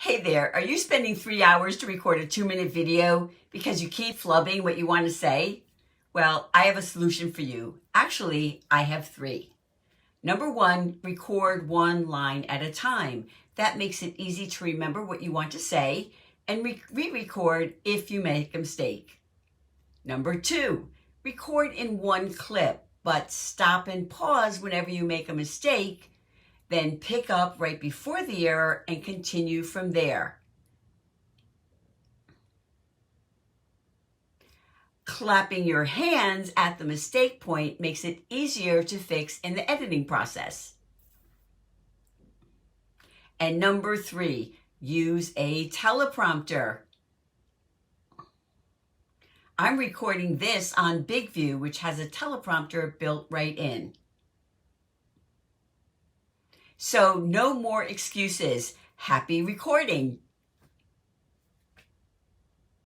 Hey there, are you spending 3 hours to record a 2-minute video because you keep flubbing what you want to say? Well, I have a solution for you. Actually, I have 3. Number 1, record one line at a time. That makes it easy to remember what you want to say and re-record if you make a mistake. Number 2, record in one clip, but stop and pause whenever you make a mistake. Then pick up right before the error and continue from there. Clapping your hands at the mistake point makes it easier to fix in the editing process. And number 3, use a teleprompter. I'm recording this on Big View, which has a teleprompter built right in. So no more excuses. Happy recording.